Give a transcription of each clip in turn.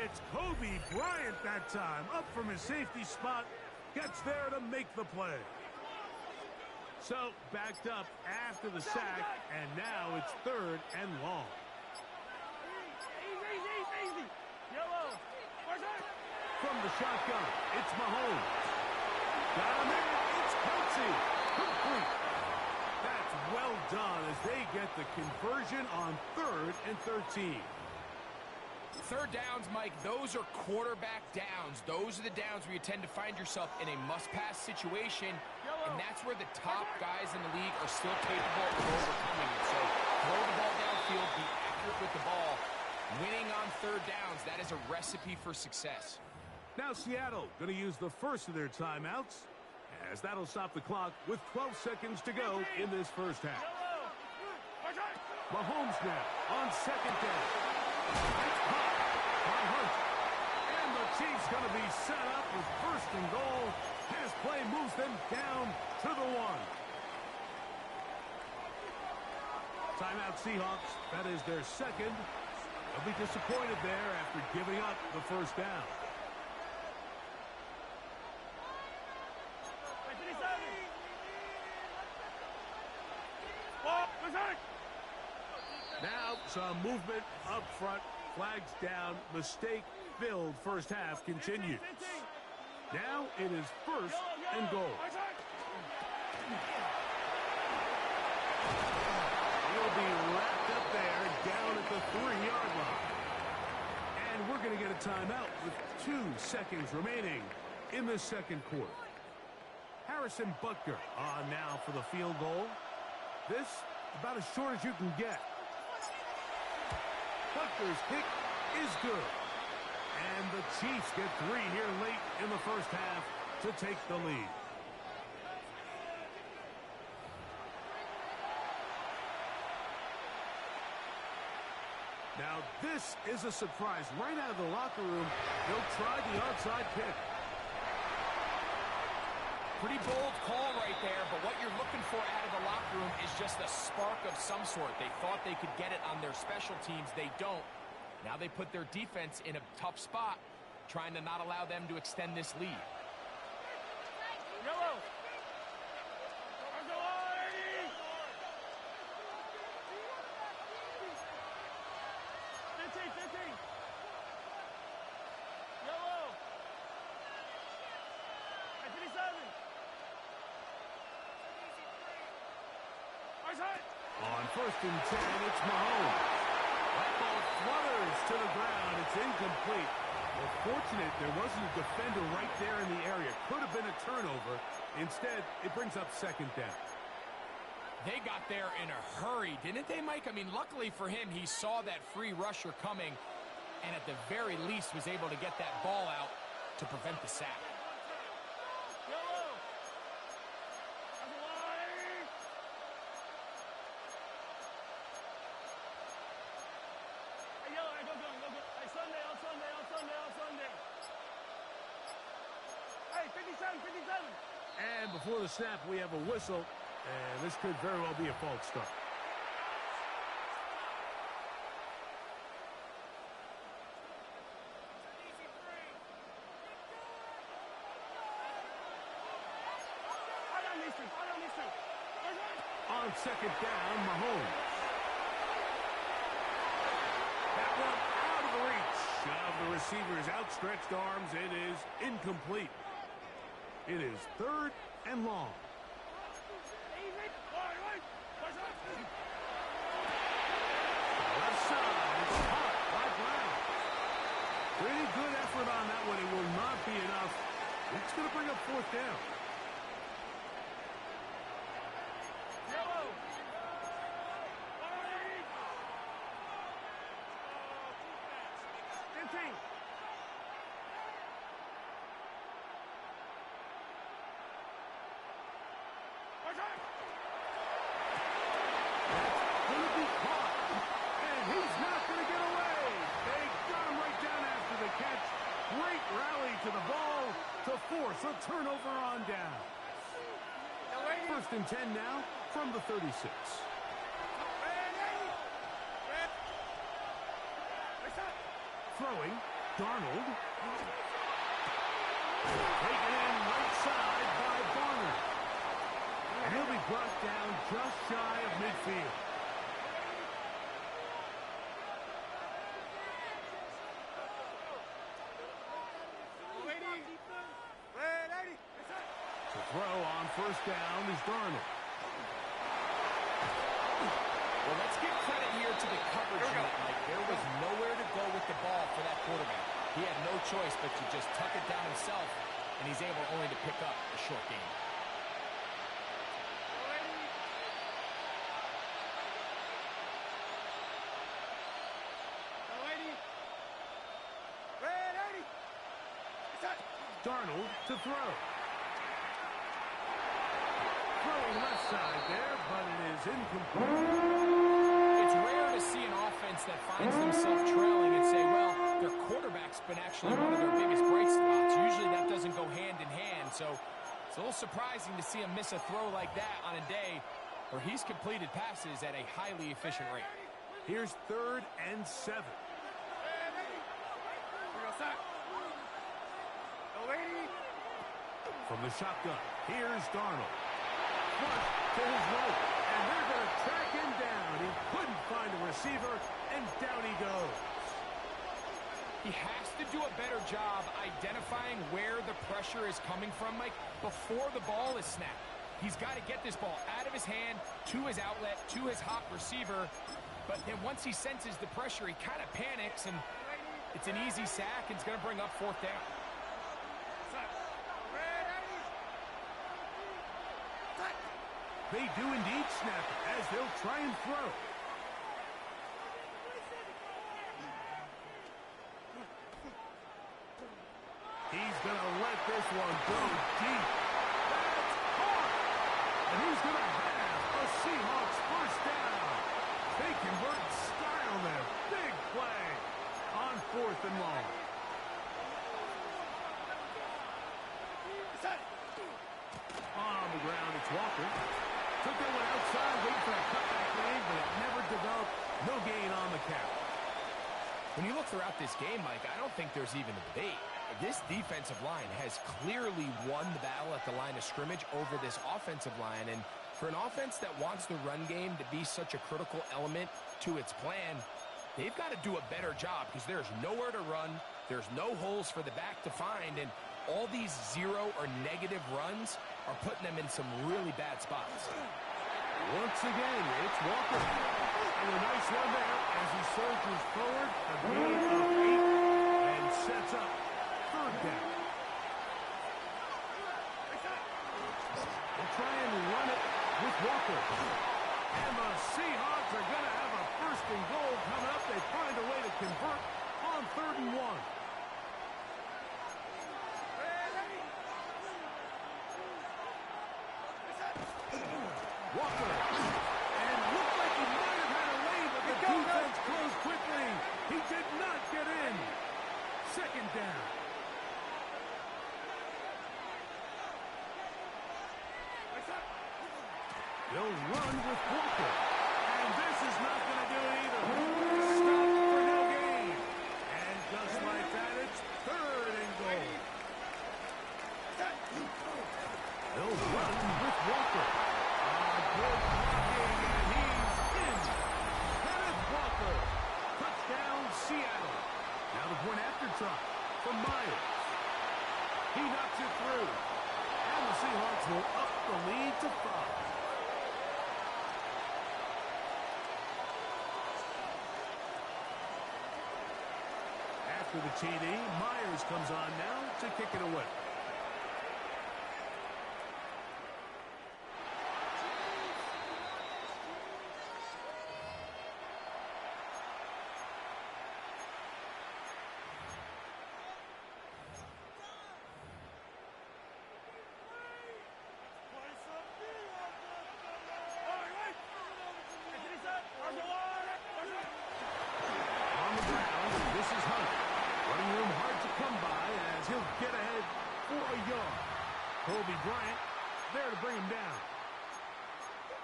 It's Kobe Bryant that time, up from his safety spot, gets there to make the play. So, backed up after the sack, and now it's 3rd and long. Easy. Yellow. From the shotgun, it's Mahomes. Got him in, it's Kelsey. Complete. That's well done as they get the conversion on 3rd and 13. Third downs, Mike, those are quarterback downs. Those are the downs where you tend to find yourself in a must-pass situation, and that's where the top guys in the league are still capable of overcoming it. So throw the ball downfield, be accurate with the ball. Winning on third downs, that is a recipe for success. Now Seattle going to use the first of their timeouts, as that'll stop the clock with 12 seconds to go in this first half. Mahomes now on second down. It's caught by Hunt. And the Chiefs going to be set up with 1st and goal. Pass play moves them down to the 1. Timeout Seahawks. That is their second. They'll be disappointed there after giving up the first down. Now some movement up front. Flags down. Mistake-filled first half continues. Now it is 1st and goal. He'll be wrapped up there down at the 3-yard line. And we're going to get a timeout with 2 seconds remaining in the second quarter. Harrison Butker on now for the field goal. This about as short as you can get. Butker's kick is good. And the Chiefs get 3 here late in the first half to take the lead. Now this is a surprise. Right out of the locker room, they'll try the onside kick. Pretty bold call right there, but what you're looking for out of the locker room is just a spark of some sort. They thought they could get it on their special teams. They don't. Now they put their defense in a tough spot, trying to not allow them to extend this lead. Yellow. On 1st and 10, it's Mahomes. That ball flutters to the ground. It's incomplete. Well, fortunate there wasn't a defender right there in the area. Could have been a turnover. Instead, it brings up 2nd down. They got there in a hurry, didn't they, Mike? I mean, luckily for him, he saw that free rusher coming, and at the very least was able to get that ball out to prevent the sack. And before the snap, we have a whistle, and this could very well be a false start. On 2nd down, Mahomes. That one out of the reach of the receiver's outstretched arms. It is incomplete. It is 3rd and long. Left side, it's caught by Brown. Pretty good effort on that one. It will not be enough. It's going to bring up 4th down. To the ball to force a turnover on down. 1st and 10 now from the 36. Throwing, Darnold. Taken in right side by Barner. And he'll be brought down just shy of midfield. To throw on first down is Darnold. Well, let's give credit here to the coverage unit, Mike. There was nowhere to go with the ball for that quarterback. He had no choice but to just tuck it down himself, and he's able only to pick up a short gain. Darnold to throw. Throwing left side there, but it is incomplete. It's rare to see an offense that finds themselves trailing and say, well, their quarterback's been actually one of their biggest bright spots. Usually that doesn't go hand in hand, so it's a little surprising to see him miss a throw like that on a day where he's completed passes at a highly efficient rate. Here's 3rd and 7. From the shotgun, here's Darnold. Flush to his right, and they're going to track him down. He couldn't find a receiver, and down he goes. He has to do a better job identifying where the pressure is coming from, Mike, before the ball is snapped. He's got to get this ball out of his hand, to his outlet, to his hot receiver. But then once he senses the pressure, he kind of panics, and it's an easy sack, and it's going to bring up 4th down. They do indeed snap it as they'll try and throw. He's going to let this one go deep. That's hard. And he's going to have a Seahawks first down. They convert style there. Big play on 4th and long. On the ground, it's Walker. Took that one outside, waiting for a cutback lane, but it never developed. No gain on the count. When you look throughout this game, Mike, I don't think there's even a debate. This defensive line has clearly won the battle at the line of scrimmage over this offensive line. And for an offense that wants the run game to be such a critical element to its plan, they've got to do a better job because there's nowhere to run. There's no holes for the back to find. And all these 0 or negative runs are putting them in some really bad spots. Once again, it's Walker. And a nice run there as he surges forward. A gain of 8 and sets up 3rd down. They'll try and run it with Walker. And the Seahawks are going to have a 1st and goal coming up. They find a way to convert on 3rd and 1. Walker, and looked like he might have had a lane, but the defense closed quickly. He did not get in. 2nd down. They'll run with Walker, and this is not going to do it either. Stop for no gain. And just like that, it's 3rd and goal. They'll run with Walker. Good blocking, and he's in. Kenneth Walker. Touchdown, Seattle. Now the point after try from Myers. He knocks it through. And the Seahawks will up the lead to 5. After the TD, Myers comes on now to kick it away.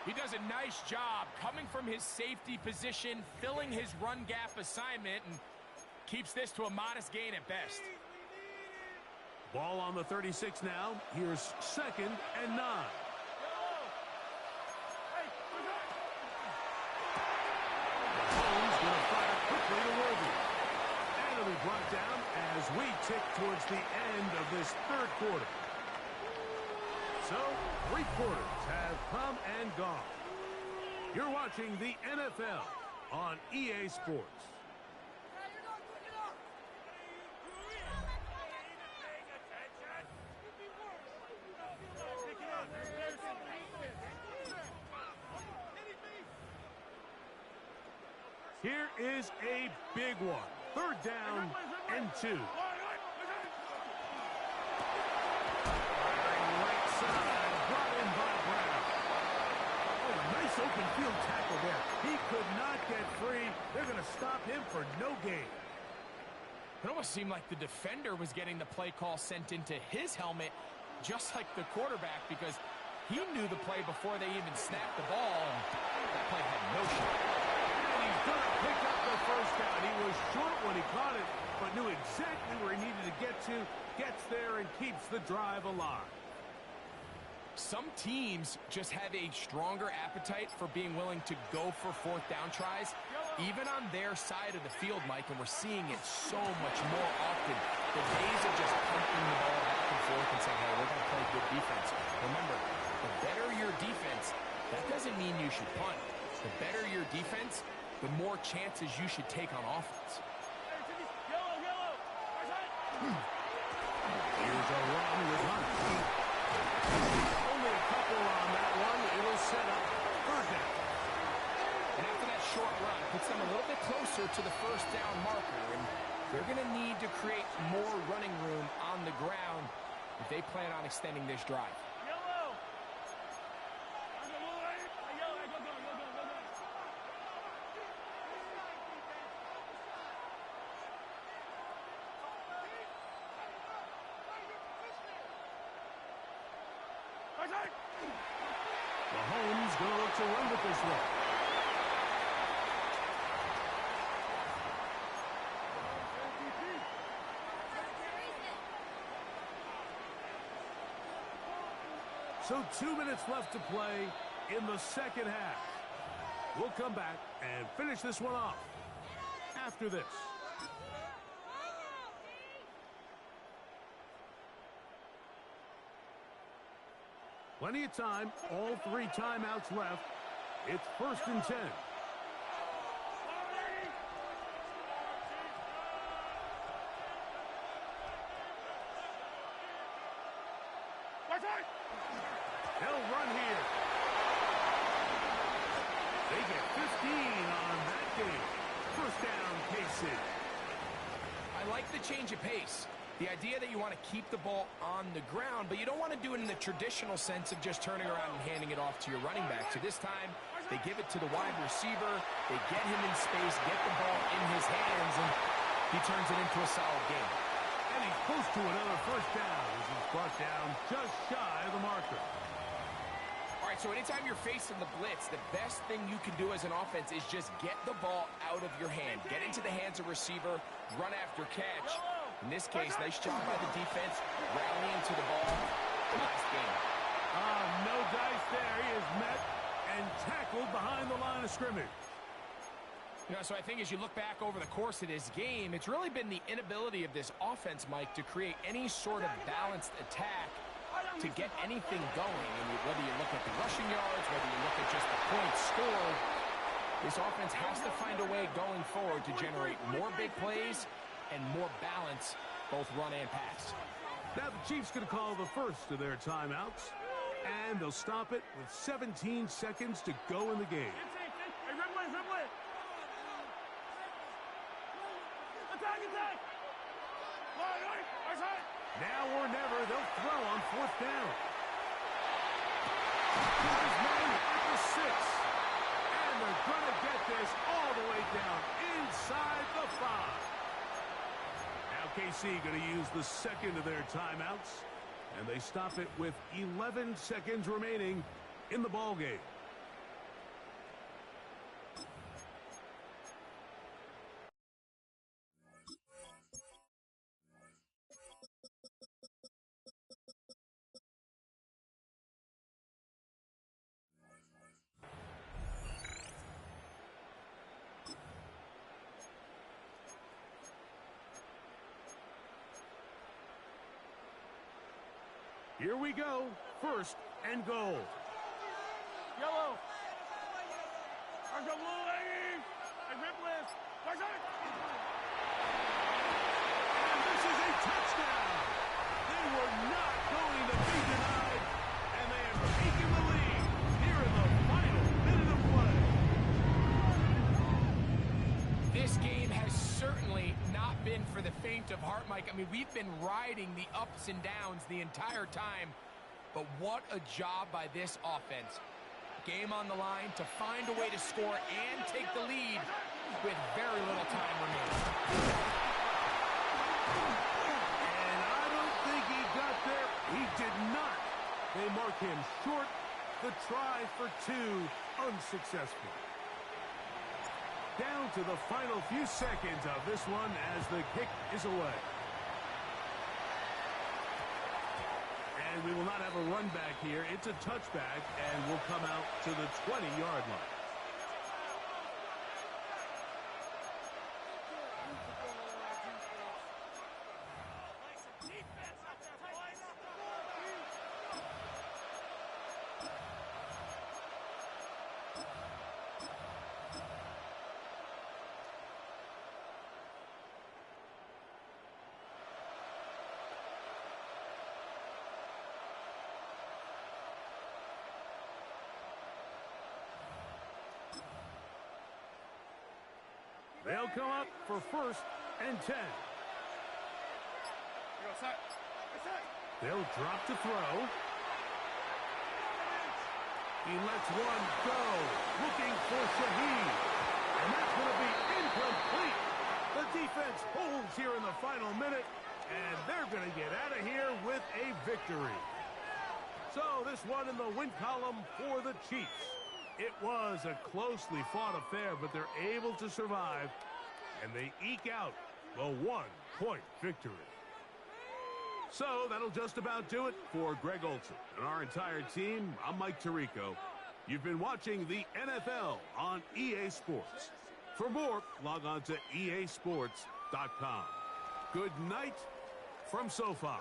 He does a nice job coming from his safety position, filling his run gap assignment, and Keeps this to a modest gain at best. Ball on the 36 now. Here's 2nd and 9. Holmes going to fire quickly to Worthy. And it'll be brought down as we tick towards the end of this 3rd quarter. So, 3 quarters have come and gone. You're watching the NFL on EA Sports. Here is a big one. 3rd down and 2. Firing right side, brought in by Brown. Oh, nice open field tackle there. He could not get free. They're going to stop him for no gain. It almost seemed like the defender was getting the play call sent into his helmet, just like the quarterback, because he knew the play before they even snapped the ball. And that play had no shot. He's going to pick up the 1st down. He was short when he caught it, but knew exactly where he needed to get to, gets there, and keeps the drive alive. Some teams just have a stronger appetite for being willing to go for 4th down tries, even on their side of the field, Mike, and we're seeing it so much more often. The days of just pumping the ball back and forth and saying, hey, we're going to play good defense. Remember, the better your defense, that doesn't mean you should punt. The better your defense, the more chances you should take on offense. Here's a run with Hunt. Only a couple on that one. It'll set up 3rd down. And after that short run, it puts them a little bit closer to the 1st down marker. And they're going to need to create more running room on the ground if they plan on extending this drive. Mahomes going to look to run with this one. So 2 minutes left to play in the 2nd half. We'll come back and finish this one off after this. Plenty of time, all 3 timeouts left. It's 1st and 10. They'll run here. They get 15 on that game. 1st down, KC. I like the change of pace. The idea that you want to keep the ball on the ground, but you don't want to do it in the traditional sense of just turning around and handing it off to your running back. So this time, they give it to the wide receiver. They get him in space, get the ball in his hands, and he turns it into a solid game. And he's close to another 1st down as he's brought down just shy of the marker. All right, so anytime you're facing the blitz, the best thing you can do as an offense is just get the ball out of your hand. Get into the hands of receiver, run after catch. In this case, nice job by the defense, rallying to the ball. Nice game. No dice there. He is met and tackled behind the line of scrimmage. You know, so I think as you look back over the course of this game, it's really been the inability of this offense, Mike, to create any sort of balanced attack to get anything going. And whether you look at the rushing yards, whether you look at just the points scored, this offense has to find a way going forward to generate more big plays and more balance, both run and pass. Now the Chiefs going to call the first of their timeouts, and they'll stop it with 17 seconds to go in the game. Now or never, they'll throw on 4th down. Here's Madden at the 6. And they're going to get this all the way down inside the 5. Now KC going to use the 2nd of their timeouts, and they stop it with 11 seconds remaining in the ball game. Here we go. First and goal. Yellow. There's a blue lady. I rip with. There's it. And this is a touchdown. They were not going to be denied, and they have taken the lead here in the final minute of play. This game has certainly not been for the faint of heart, Mike. I mean, we've been riding the ups and downs the entire time, but what a job by this offense. Game on the line to find a way to score and take the lead with very little time remaining. And I don't think he got there. He did not. They mark him short. The try for two, unsuccessful. Down to the final few seconds of this one as the kick is away. And we will not have a run back here. It's a touchback, and we'll come out to the 20-yard line. They'll come up for first and 10. They'll drop to throw. He lets one go, looking for Shaheed. And that's going to be incomplete. The defense holds here in the final minute, and they're going to get out of here with a victory. So this one in the win column for the Chiefs. It was a closely fought affair, but they're able to survive, and they eke out the 1-point victory. So that'll just about do it for Greg Olson and our entire team. I'm Mike Tirico. You've been watching the NFL on EA Sports. For more, log on to easports.com. Good night from SoFi.